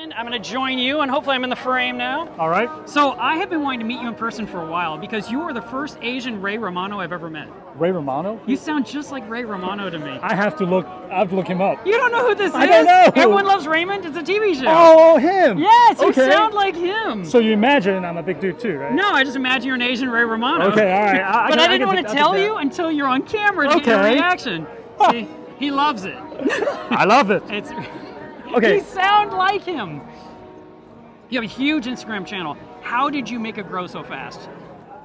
And I'm going to join you, and hopefully I'm in the frame now. All right. So I have been wanting to meet you in person for a while because you are the first Asian Ray Romano I've ever met. Ray Romano? You sound just like Ray Romano to me. I have to look him up. You don't know who this is? I don't know. Everyone Loves Raymond? It's a TV show. Oh, him. Yes, you okay. sound like him. So you imagine I'm a big dude too, right? No, I just imagine you're an Asian Ray Romano. Okay, all right. But I didn't want to tell you until you're on camera to get your reaction. See, he loves it. I love it. It's okay. You sound like him. You have a huge Instagram channel. How did you make it grow so fast?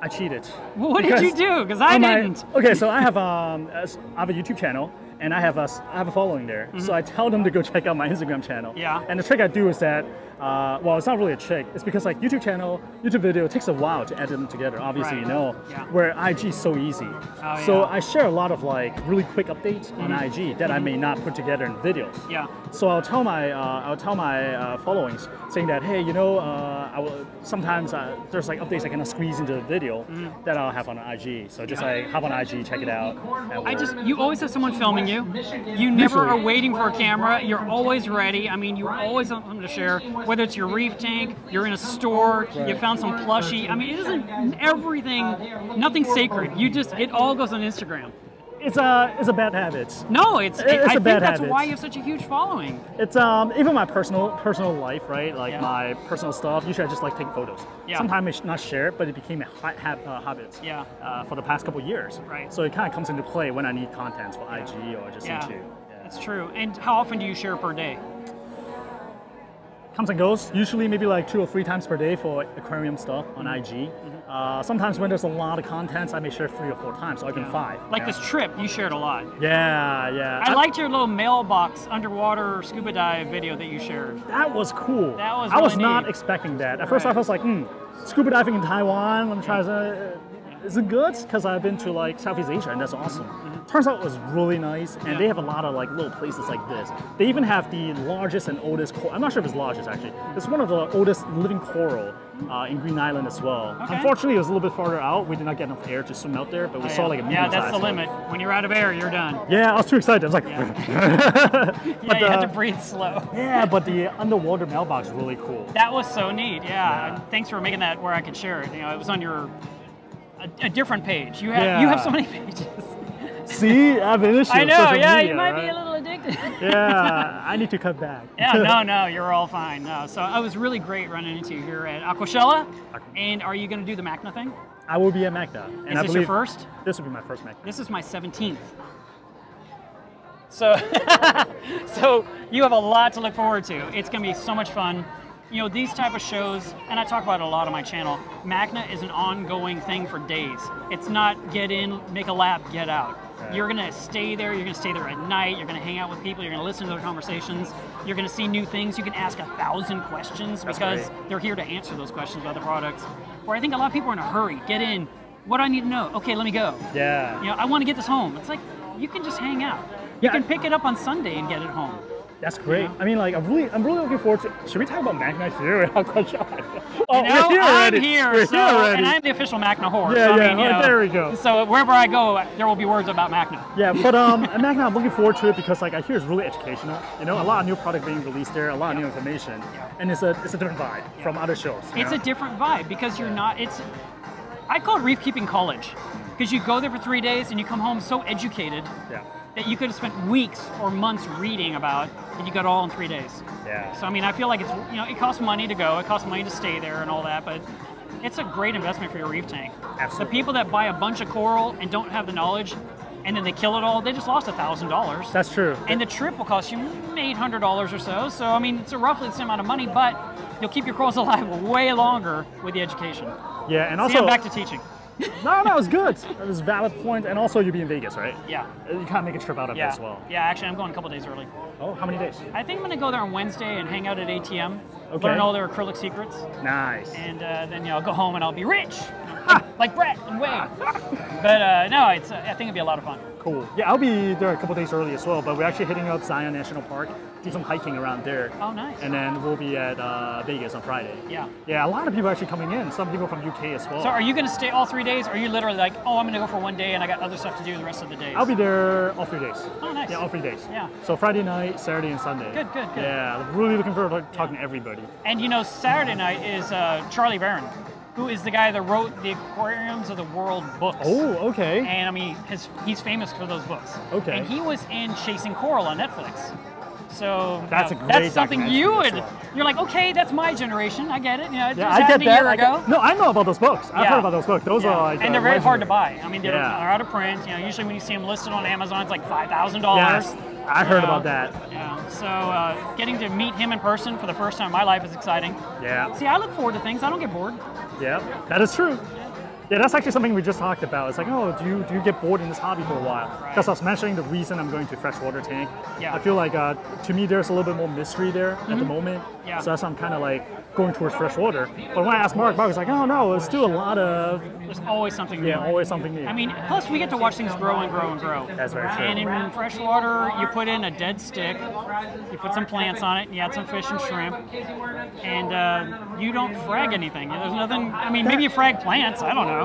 I cheated. Well, what did you do? Because I didn't. Okay, so I have a YouTube channel, and I have a following there. Mm-hmm. So I tell them to go check out my Instagram channel. Yeah. And the trick I do is that, well, it's not really a trick. It's because like YouTube channel, YouTube video, it takes a while to edit them together. Obviously, right. you know. Yeah. Where IG is so easy. Oh, so yeah. I share a lot of like really quick updates on IG that I may not put together in videos. Yeah. So I'll tell my followings saying that, hey, you know, sometimes there's like updates I cannot squeeze into the video that I'll have on IG. So just like hop on IG, check it out. You always have someone filming you. You never are waiting for a camera. You're always ready. I mean, you always have something to share. Whether it's your reef tank, you're in a store, you found some plushie. I mean, it isn't everything. Nothing's sacred. It all goes on Instagram. It's a bad habit. No, I think that's habit. why you have such a huge following. It's even my personal life, right? Like my personal stuff. Usually I just like taking photos. Yeah. Sometimes I not share it, but it became a habit. Yeah. For the past couple of years. Right. So it kind of comes into play when I need content for IG or just YouTube. Yeah. That's true. And how often do you share per day? Comes and goes. Usually maybe like 2 or 3 times per day for aquarium stuff on IG. Sometimes when there's a lot of content, I may share 3 or 4 times, or even 5. Like this trip, you shared a lot. Yeah. I liked your little mailbox underwater scuba dive video that you shared. That was cool. That was I was really not neat. expecting that. At first I was like, scuba diving in Taiwan, let me try is it good? Because I've been to like Southeast Asia and that's awesome. Turns out it was really nice, and they have a lot of like little places like this. They even have the largest and oldest coral. I'm not sure if it's largest actually. It's one of the oldest living coral in Green Island as well. Okay. Unfortunately, it was a little bit farther out. We did not get enough air to swim out there, but we saw like a medium size. Yeah, that's the limit. When you're out of air, you're done. Yeah, I was too excited. I was like, you had to breathe slow. Yeah, but the underwater mailbox is really cool. That was so neat. Yeah. And thanks for making that where I could share it. You know, it was on your a different page. You have so many pages. See, I've been I know, media, you might right? be a little addicted. Yeah, I need to cut back. Yeah, no, you're all fine. No, so it was really great running into you here at Aquashella. And are you going to do the MACNA thing? I will be at MACNA. And Is this your first? This will be my first MACNA. This is my 17th. So, so you have a lot to look forward to. It's going to be so much fun. You know, these type of shows, and I talk about it a lot on my channel, MACNA is an ongoing thing for days. It's not get in, make a lap, get out. Right. You're gonna stay there, you're gonna stay there at night, you're gonna hang out with people, you're gonna listen to their conversations, you're gonna see new things, you can ask 1,000 questions because they're here to answer those questions about the products. Where I think a lot of people are in a hurry, get in, what do I need to know? Okay, let me go. Yeah. You know, I wanna get this home. It's like, you can just hang out. You can pick it up on Sunday and get it home. That's great. Yeah. I mean, like, I'm really looking forward to. Should we talk about MACNA here at Aquashella? Oh, I'm here, and I'm the official MACNA whore. Yeah, so, yeah. I mean, there we go. So wherever I go, there will be words about MACNA. Yeah, but at MACNA, I'm looking forward to it because, like, I hear it's really educational. You know, a lot of new product being released there, a lot of new information, and it's a different vibe from other shows. It's a different vibe because you're not. I call it reef keeping college because you go there for 3 days and you come home so educated. Yeah. That you could have spent weeks or months reading about, and you got it all in 3 days. Yeah. So I mean, I feel like it's, you know, it costs money to go, it costs money to stay there and all that, but it's a great investment for your reef tank. Absolutely. The people that buy a bunch of coral and don't have the knowledge, and then they kill it all, they just lost $1,000. That's true. And the trip will cost you $800 or so. So I mean, it's roughly the same amount of money, but you'll keep your corals alive way longer with the education. Yeah, and also I'm back to teaching. No, it was good. It was a valid point, and also you'll be in Vegas, right? Yeah. You can't make a trip out of it as well. Yeah, actually, I'm going a couple days early. Oh, how many days? I think I'm going to go there on Wednesday and hang out at ATM, learn all their acrylic secrets. Nice. And then I'll go home and I'll be rich. like Brett and Wade. But no, I think it'd be a lot of fun. Cool. Yeah, I'll be there a couple days early as well, but we're actually hitting up Zion National Park, do some hiking around there. Oh, nice. And then we'll be at Vegas on Friday. Yeah. Yeah, a lot of people are actually coming in, some people from UK as well. So are you going to stay all 3 days, or are you literally like, oh, I'm going to go for 1 day and I got other stuff to do the rest of the days? I'll be there all 3 days. Oh, nice. Yeah, all 3 days. Yeah. So Friday night, Saturday, and Sunday. Good. Yeah, really looking forward to talking to everybody. And you know, Saturday night is Charlie Barron, who is the guy that wrote the Aquariums of the World books. Oh, okay. And I mean, he's famous for those books. Okay. And he was in Chasing Coral on Netflix. So that's that's something you would. well. You're like, okay, that's my generation. I get it. You know, it Yeah, just I get happened that. a year ago. No, I know about those books. I've heard about those books. Those are like and they're very hard to legendary. buy. I mean, they're out of print. You know, usually when you see them listed on Amazon, it's like $5,000. Yes, I heard about that. Yeah. So getting to meet him in person for the first time in my life is exciting. Yeah. See, I look forward to things. I don't get bored. Yeah, that is true. Yeah, that's actually something we just talked about. It's like, oh, do you get bored in this hobby for a while? Because I was mentioning the reason I'm going to freshwater tank. Yeah. I feel like, to me, there's a little bit more mystery there at the moment. Yeah. So that's why I'm kind of like going towards freshwater. But when I asked Mark was like, oh no, it's still a lot of... There's always something new. Yeah, always something new. I mean, plus we get to watch things grow and grow and grow. That's very true. And in freshwater, you put in a dead stick, you put some plants on it, and you add some fish and shrimp, and you don't frag anything. There's nothing, I mean, maybe you frag plants, I don't know.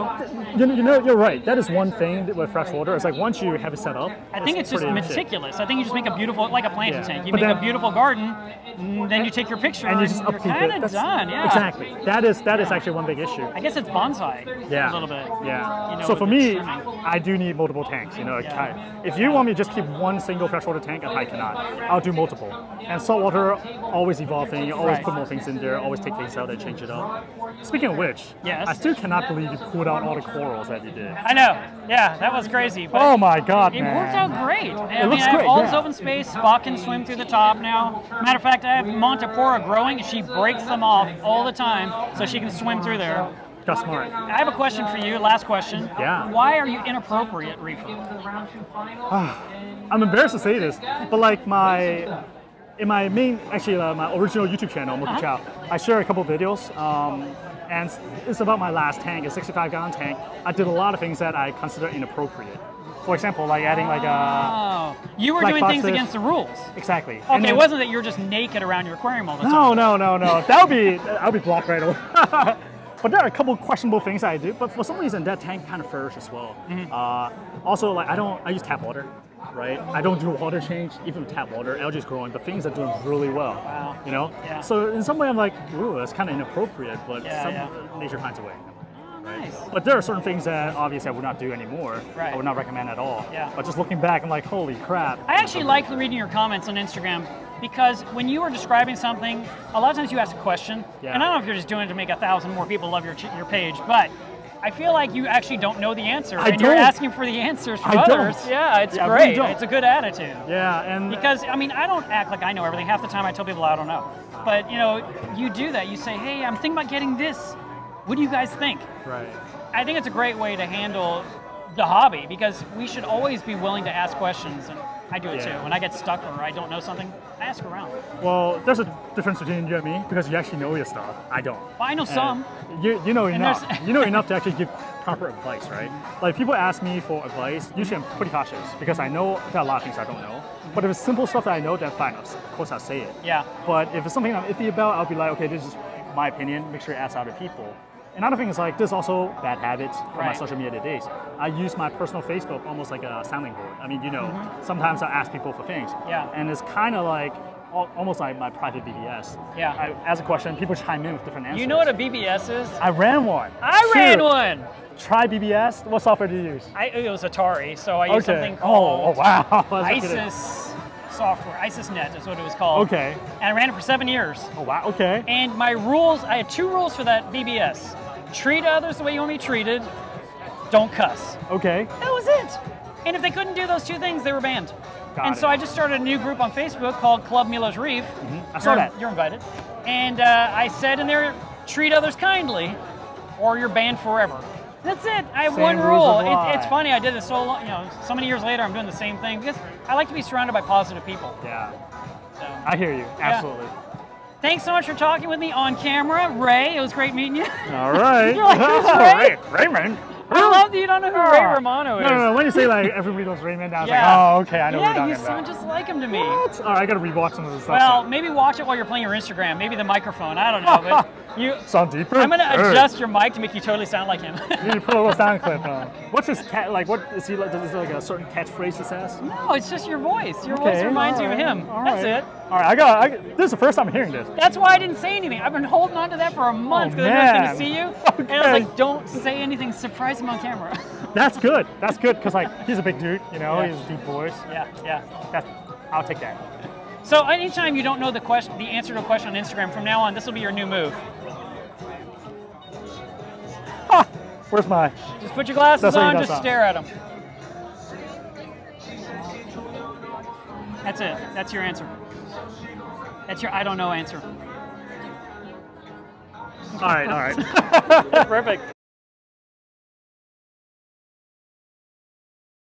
You know, you're right. That is one thing with freshwater. It's like once you have it set up, I think it's just pretty legit. meticulous. I think you just make a beautiful, like a planting Yeah. tank. You But make then- a beautiful garden, then you take your picture, And you just you're upkeep it. kind of That's- done. Yeah. Exactly. That is actually one big issue. I guess it's bonsai Yeah. a little bit. Yeah. You know, So for with the me, trimming. I do need multiple tanks. You know, Yeah. if you want me to just keep one single freshwater tank, I cannot. I'll do multiple. And saltwater, always evolving. You always Right. put more things in there. Always take things out and change it up. Speaking of which, Yes. I still cannot believe you pulled out all the corals that you did. I know. Yeah, that was crazy. But Oh my God, it man! worked out great. I mean, looks I have great, all yeah. this open space. Spot can swim through the top now. Matter of fact, I have Montipora growing, and she breaks them off all the time, so she can swim through there. That's smart. I have a question for you. Last question. Yeah. Why are you inappropriate, Reefer? I'm embarrassed to say this, but like in my main, actually my original YouTube channel, Moki Chow, I share a couple of videos, and it's about my last tank, a 65-gallon tank. I did a lot of things that I consider inappropriate. For example, like adding like a... Oh, you were black doing things boxes. against the rules. Exactly. And Okay, then- it wasn't that you were just naked around your aquarium all the time. No. I'll be blocked right away. But there are a couple of questionable things I do, but for some reason that tank kind of flourished as well. Also, like I use tap water, right? I don't do water change, even with tap water. Algae's growing, but things are doing really well. Wow. You know? Yeah. So in some way I'm like, ooh, that's kind of inappropriate, but Yeah, nature finds a way. Nice. But there are certain things that obviously I would not do anymore. Right. I would not recommend at all. Yeah. But just looking back, I'm like, holy crap. I actually like reading your comments on Instagram because when you are describing something, a lot of times you ask a question, Yeah. and I don't know if you're just doing it to make 1,000 more people love your page, but I feel like you actually don't know the answer, and you're don't. asking for the answers from I others. don't. Yeah, it's Yeah, I really great. don't. It's a good attitude. Yeah, and Because, I mean, I don't act like I know everything. Half the time I tell people I don't know. But, you know, you do that. You say, hey, I'm thinking about getting this. What do you guys think? right. I think it's a great way to handle the hobby because we should always be willing to ask questions, and I do it Yeah. too. When I get stuck or I don't know something, I ask around. Well, there's a difference between you and me because you actually know your stuff. I don't. Well, I know some. You know enough. there's- You know enough to actually give proper advice, right? Like people ask me for advice, usually I'm pretty cautious because I know there are a lot of things I don't know. But if it's simple stuff that I know, then fine. Of course I'll say it. Yeah. But if it's something I'm iffy about, I'll be like, okay, this is my opinion. Make sure you ask other people. Another thing is like, there's also bad habits from my Right. social media days. I use my personal Facebook almost like a sounding board. I mean, you know, sometimes I ask people for things. Yeah. And it's kind of like, almost like my private BBS. Yeah. I ask a question, people chime in with different answers. You know what a BBS is? I ran one. I ran Shoot. one. Try BBS. What software do you use? It was Atari, so I used something Oh, called wow. I was kidding. ISIS software. ISISnet is what it was called. Okay. And I ran it for 7 years. Oh, wow. Okay. And my rules, I had 2 rules for that BBS. Treat others the way you want to be treated. Don't cuss. Okay. That was it. And if they couldn't do those 2 things, they were banned. Got And it. so I just started a new group on Facebook called Club Milo's Reef. I saw that. You're invited. And I said in there, treat others kindly, or you're banned forever. That's it. I have Same one rules rule. apply. It's funny. I did it so long, you know, so many years later. I'm doing the same thing because I like to be surrounded by positive people. Yeah. So. I hear you. Absolutely. Thanks so much for talking with me on camera, Ray. It was great meeting you. All right. You're like, who's Ray? Raymond. I love that you don't know who Ray Romano is. No. When you say like everybody loves Raymond, I was Yeah. like, oh, okay, I know what you're Yeah, talking you about. sound just like him to me. What? All right, I gotta rewatch some of this stuff. Well, maybe watch it while you're playing your Instagram. Maybe the microphone. I don't know. But you. Sound deeper? I'm gonna adjust your mic to make you totally sound like him. You need to put a little sound clip on. What's his cat like? What is he like? Is there like a certain catchphrase he says? No, it's just your voice. Your voice reminds you of him. That's it. All right, this is the first time I'm hearing this. That's why I didn't say anything. I've been holding on to that for a month because I was going to see you. Okay. And I was like, don't say anything, surprise him on camera. That's good. That's good because like he's a big dude, you know, Yeah. he has a deep voice. Yeah. I'll take that. So anytime you don't know the answer to a question on Instagram, from now on, this will be your new move. Ha! Where's my? Just put your glasses That's how you on, do just something. stare at them. That's it. That's your answer. That's your I don't know answer. All right. Perfect.